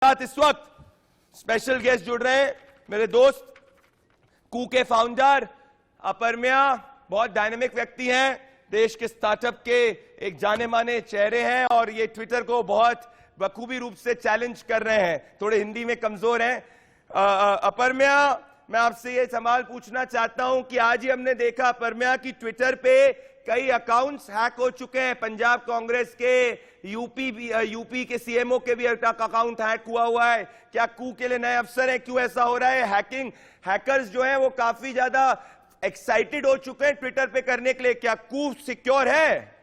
साथ इस वक्त स्पेशल गेस्ट जुड़ रहे हैं, मेरे दोस्त कू के फाउंडर अपरम्या। बहुत डायनेमिक व्यक्ति हैं, देश के स्टार्टअप के एक जाने माने चेहरे हैं और ये ट्विटर को बहुत बखूबी रूप से चैलेंज कर रहे हैं। थोड़े हिंदी में कमजोर हैं। अपरम्या, मैं आपसे ये सवाल पूछना चाहता हूं कि आज ही हमने देखा अपरम्या की ट्विटर पे कई अकाउंट्स हैक हो चुके हैं। पंजाब कांग्रेस के, यूपी के सीएमओ के भी अकाउंट हैक हुआ है। क्या कू के लिए नए अवसर है? क्यों ऐसा हो रहा है? हैकर्स जो हैं वो काफी ज्यादा एक्साइटेड हो चुके हैं ट्विटर पे करने के लिए। क्या कू सिक्योर है?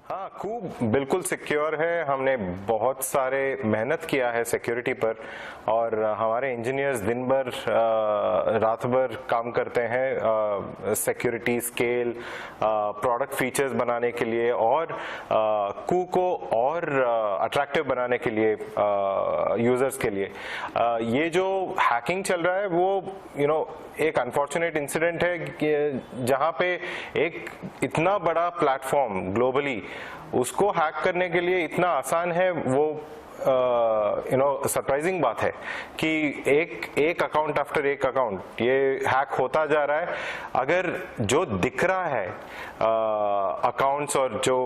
हाँ, कू बिल्कुल सिक्योर है। हमने बहुत सारे मेहनत किया है सिक्योरिटी पर और हमारे इंजीनियर्स दिन भर रात भर काम करते हैं सिक्योरिटी, स्केल, प्रोडक्ट फीचर्स बनाने के लिए और कू को और अट्रैक्टिव बनाने के लिए यूजर्स के लिए। ये जो हैकिंग चल रहा है वो एक अनफॉर्चुनेट इंसिडेंट है कि जहां पे एक इतना बड़ा प्लेटफॉर्म ग्लोबली उसको हैक करने के लिए इतना आसान है। वो सरप्राइजिंग बात है कि एक अकाउंट आफ्टर एक अकाउंट ये हैक होता जा रहा है। अगर जो दिख रहा है अकाउंट्स और जो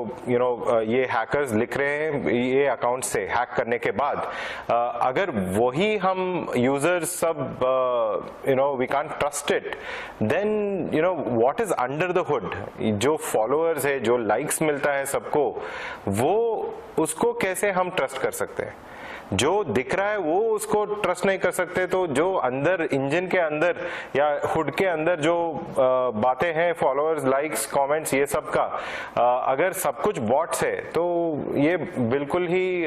ये हैकर्स लिख रहे हैं ये अकाउंट से हैक करने के बाद, अगर वही हम यूजर्स सब we can't trust it, then what is under the hood, जो फॉलोअर्स है, जो लाइक्स मिलता है सबको, वो उसको कैसे हम ट्रस्ट कर सकते हैं? जो दिख रहा है वो उसको ट्रस्ट नहीं कर सकते, तो जो अंदर इंजन के अंदर या हुड के अंदर जो बातें हैं, फॉलोअर्स, लाइक्स, कमेंट्स, ये सब का अगर सब कुछ बॉट्स है तो ये बिल्कुल ही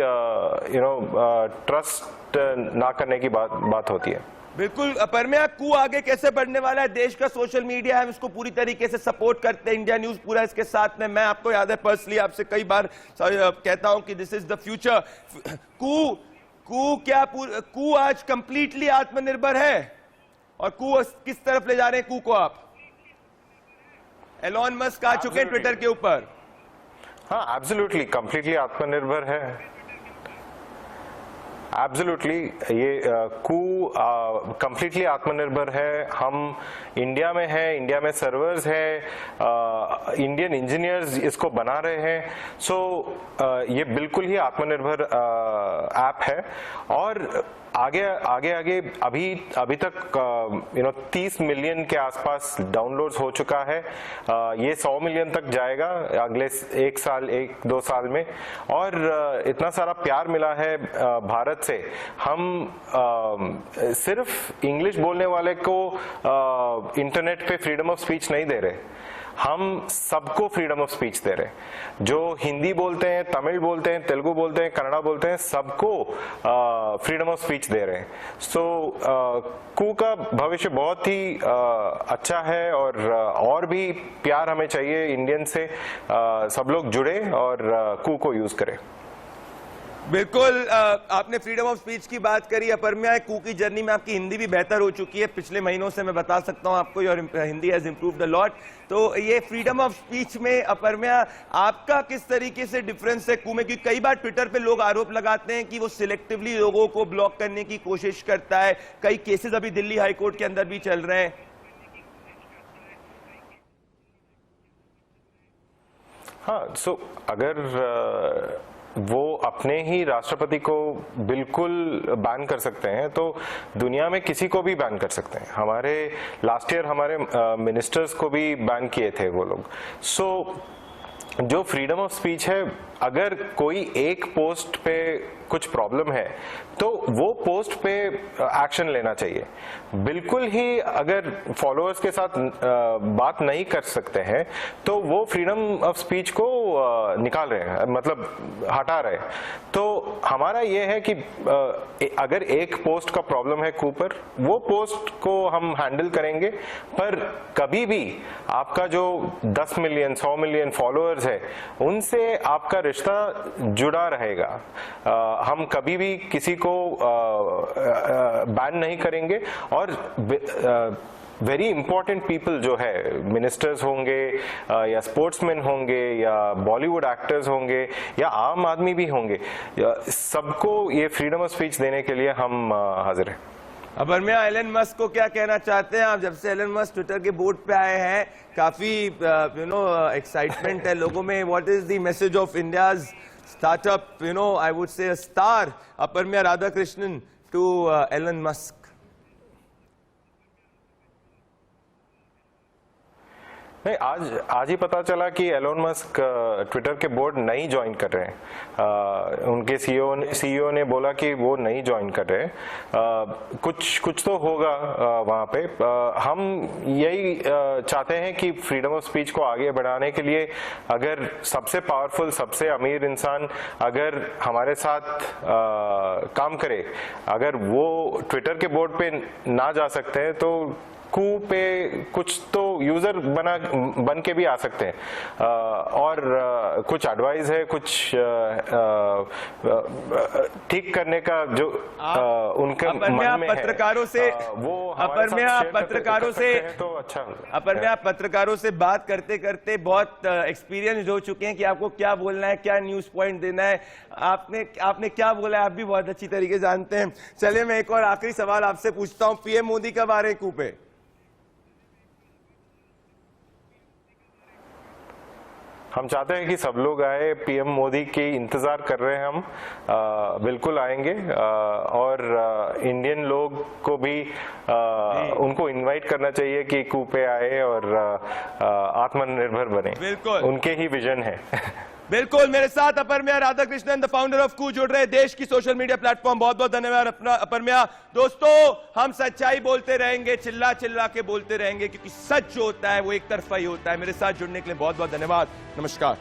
ट्रस्ट ना करने की बात होती है। बिल्कुल अपरम्या, कू आगे कैसे बढ़ने वाला है? देश का सोशल मीडिया है, उसको पूरी तरीके से सपोर्ट करते हैं, इंडिया न्यूज पूरा इसके साथ में। मैं आपको याद है पर्सनली आपसे कई बार कहता हूं कि दिस इज द फ्यूचर। कू आज कंप्लीटली आत्मनिर्भर है और कू किस तरफ ले जा रहे हैं कू को आप? एलोन मस्क आ चुके हैं ट्विटर के ऊपर। हाँ, एब्सोल्युटली कंप्लीटली आत्मनिर्भर है। एब्सोल्युटली ये कू कंप्लीटली आत्मनिर्भर है। हम इंडिया में हैं, इंडिया में सर्वर्स है, इंडियन इंजीनियर्स इसको बना रहे हैं। सो ये बिल्कुल ही आत्मनिर्भर ऐप है और आगे अभी तक 30 मिलियन के आसपास डाउनलोड्स हो चुका है। ये 100 मिलियन तक जाएगा अगले 1-2 साल में। और इतना सारा प्यार मिला है भारत से। हम सिर्फ इंग्लिश बोलने वाले को इंटरनेट पे फ्रीडम ऑफ स्पीच नहीं दे रहे, हम सबको फ्रीडम ऑफ स्पीच दे रहे हैं। जो हिंदी बोलते हैं, तमिल बोलते हैं, तेलुगु बोलते हैं, कन्नड़ा बोलते हैं, सबको फ्रीडम ऑफ स्पीच दे रहे हैं। सो कू का भविष्य बहुत ही अच्छा है और भी प्यार हमें चाहिए इंडियन से। सब लोग जुड़े और कू को यूज करें। बिल्कुल, आपने फ्रीडम ऑफ स्पीच की बात करी। अपरम्या, कू की जर्नी में आपकी हिंदी भी बेहतर हो चुकी है पिछले महीनों से, मैं बता सकता हूं आपको, और Hindi has improved a lot. तो ये फ्रीडम ऑफ स्पीच में अपरम्या आपका किस तरीके से डिफरेंस है कू में? क्योंकि कई बार ट्विटर पे लोग आरोप लगाते हैं कि वो सिलेक्टिवली लोगों को ब्लॉक करने की कोशिश करता है। कई केसेस अभी दिल्ली हाईकोर्ट के अंदर भी चल रहे हैं। हाँ, सो अगर वो अपने ही राष्ट्रपति को बिल्कुल बैन कर सकते हैं तो दुनिया में किसी को भी बैन कर सकते हैं। हमारे लास्ट ईयर हमारे मिनिस्टर्स को भी बैन किए थे वो लोग। सो जो फ्रीडम ऑफ स्पीच है, अगर कोई एक पोस्ट पे कुछ प्रॉब्लम है तो वो पोस्ट पे एक्शन लेना चाहिए। बिल्कुल ही अगर फॉलोअर्स के साथ बात नहीं कर सकते हैं तो वो फ्रीडम ऑफ स्पीच को निकाल रहे हैं, मतलब हटा रहे हैं। तो हमारा ये है कि अगर एक पोस्ट का प्रॉब्लम है कू पर, वो पोस्ट को हम हैंडल करेंगे, पर कभी भी आपका जो 10 मिलियन 100 मिलियन फॉलोअर्स है उनसे आपका रिश्ता जुड़ा रहेगा। हम कभी भी किसी को बैन नहीं करेंगे और वेरी इंपॉर्टेंट पीपल जो है, मिनिस्टर्स होंगे या स्पोर्ट्समैन होंगे या बॉलीवुड एक्टर्स होंगे या आम आदमी भी होंगे, सबको ये फ्रीडम ऑफ स्पीच देने के लिए हम हाजिर हैं। अपर्म्या, एलन मस्क को क्या कहना चाहते हैं आप? जब से एलन मस्क ट्विटर के बोर्ड पे आए हैं काफी एक्साइटमेंट है लोगों में। What is the message of India's startup, I would say स्टार अपर्म्या राधाकृष्णन टू एलन मस्क? नहीं, आज ही पता चला कि एलोन मस्क ट्विटर के बोर्ड नहीं ज्वाइन कर रहे हैं। उनके सीईओ ने बोला कि वो नहीं ज्वाइन कर रहे हैं। कुछ तो होगा वहाँ पे। हम यही चाहते हैं कि फ्रीडम ऑफ स्पीच को आगे बढ़ाने के लिए अगर सबसे पावरफुल, सबसे अमीर इंसान अगर हमारे साथ काम करे, अगर वो ट्विटर के बोर्ड पे ना जा सकते हैं तो कू पे कुछ तो यूजर बन के भी आ सकते हैं। और कुछ एडवाइस है, कुछ ठीक करने का जो उनके मन में पत्रकारों से वो पत्रकारों से तो अच्छा। अपर्म्या, पत्रकारों से बात करते करते बहुत एक्सपीरियंस हो चुके हैं कि आपको क्या बोलना है, क्या न्यूज पॉइंट देना है। आपने क्या बोला है आप भी बहुत अच्छी तरीके जानते हैं। चलिए मैं एक और आखिरी सवाल आपसे पूछता हूं। पीएम मोदी कब आ रहे हैं कू पे? हम चाहते हैं कि सब लोग आए, पीएम मोदी की इंतजार कर रहे हैं हम। बिल्कुल आएंगे और इंडियन लोग को भी उनको इनवाइट करना चाहिए कि कू पे आए और आत्मनिर्भर बने। बिल्कुल उनके ही विजन है। बिल्कुल। मेरे साथ अपर्म्या राधाकृष्णन, द फाउंडर ऑफ कू, जुड़ रहे देश की सोशल मीडिया प्लेटफॉर्म। बहुत बहुत धन्यवाद अपर्म्या। दोस्तों, हम सच्चाई बोलते रहेंगे, चिल्ला चिल्ला के बोलते रहेंगे, क्योंकि सच जो होता है वो एक तरफा ही होता है। मेरे साथ जुड़ने के लिए बहुत बहुत धन्यवाद। नमस्कार।